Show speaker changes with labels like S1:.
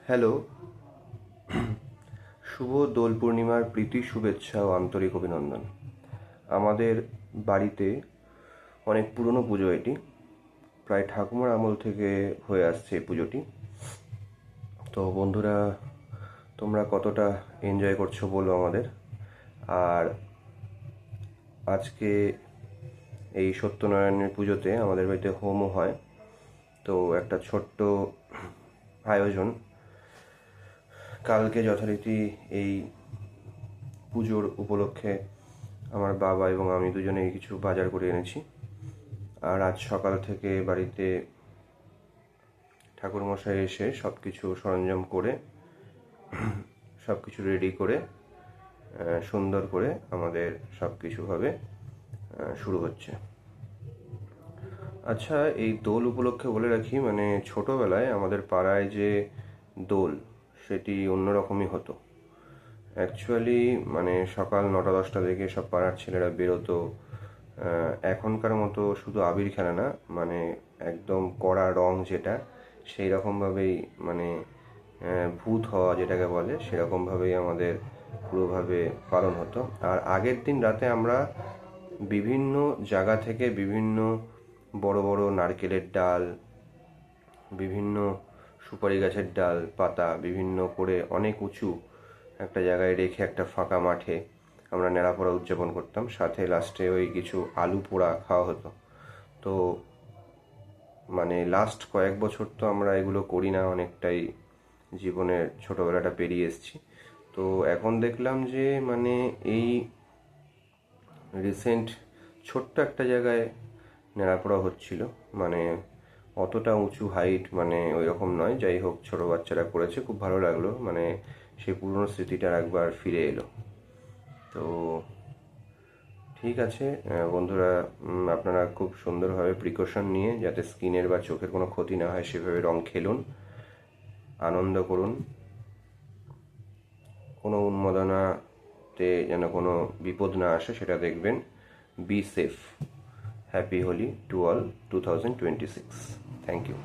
S1: Hello, শুভ দোল পূর্ণিমার প্রীতি শুভেচ্ছা ও আন্তরিক অভিনন্দন। আমাদের বাড়িতে অনেক পুরনো পুজো এটি, প্রায় ঠাকুমার আমল থেকে হয়ে আসছে এই পুজোটি। তো বন্ধুরা, তোমরা কতটা এনজয় করছো বলো আমাদের। আর আজকে এই সত্যনারায়ণের পুজোতে আমাদের বাড়িতে হোমও হয়, তো একটা ছোট্ট আয়োজন। কালকে যথারীতি এই পুজোর উপলক্ষে আমার বাবা এবং আমি দুজনেই কিছু বাজার করে এনেছি। আর আজ সকাল থেকে বাড়িতে ঠাকুরমশাই এসে সব কিছু সরঞ্জাম করে সব কিছু রেডি করে সুন্দর করে আমাদের সব কিছুভাবে শুরু হচ্ছে। আচ্ছা, এই দোল উপলক্ষে বলে রাখি, মানে ছোটোবেলায় আমাদের পাড়ায় যে দোল, সেটি অন্যরকমই হতো। অ্যাকচুয়ালি মানে সকাল 9টা-10টা থেকে সব পাড়ার ছেলেরা বেরোতো। এখনকার মতো শুধু আবির খেলা না, মানে একদম কড়া রং যেটা, সেই রকমভাবেই মানে ভূত হওয়া যেটাকে বলে, সেরকমভাবেই আমাদের পুরোভাবে পালন হতো। আর আগের দিন রাতে আমরা বিভিন্ন জায়গা থেকে বিভিন্ন বড় বড় নারকেলের ডাল, বিভিন্ন সুপারি গাছের ডাল পাতা বিভিন্ন করে অনেক উঁচু একটা জায়গায় রেখে একটা ফাঁকা মাঠে আমরা ন্যাড়াপোড়া উদযাপন করতাম। সাথে লাস্টে ওই কিছু আলু পোড়া খাওয়া হতো। তো মানে লাস্ট কয়েক বছর তো আমরা এগুলো করি না, অনেকটাই জীবনের ছোটোবেলাটা পেরিয়ে এসেছি। তো এখন দেখলাম যে মানে এই রিসেন্ট ছোট্ট একটা জায়গায় ন্যাড়াপোড়া হচ্ছিল, মানে অতটা উঁচু হাইট মানে ওই রকম নয়। যাই হোক, ছোটো বাচ্চারা করেছে, খুব ভালো লাগলো, মানে সেই পুরনো স্মৃতিটা একবার ফিরে এলো। তো ঠিক আছে বন্ধুরা, আপনারা খুব সুন্দরভাবে প্রিকশন নিয়ে, যাতে স্কিনের বা চোখের কোনো ক্ষতি না হয় সেভাবে রং খেলুন, আনন্দ করুন। কোনো উন্মাদনাতে যেন কোনো বিপদ না আসে সেটা দেখবেন। Be safe. Happy Holi to all 2026। Thank you.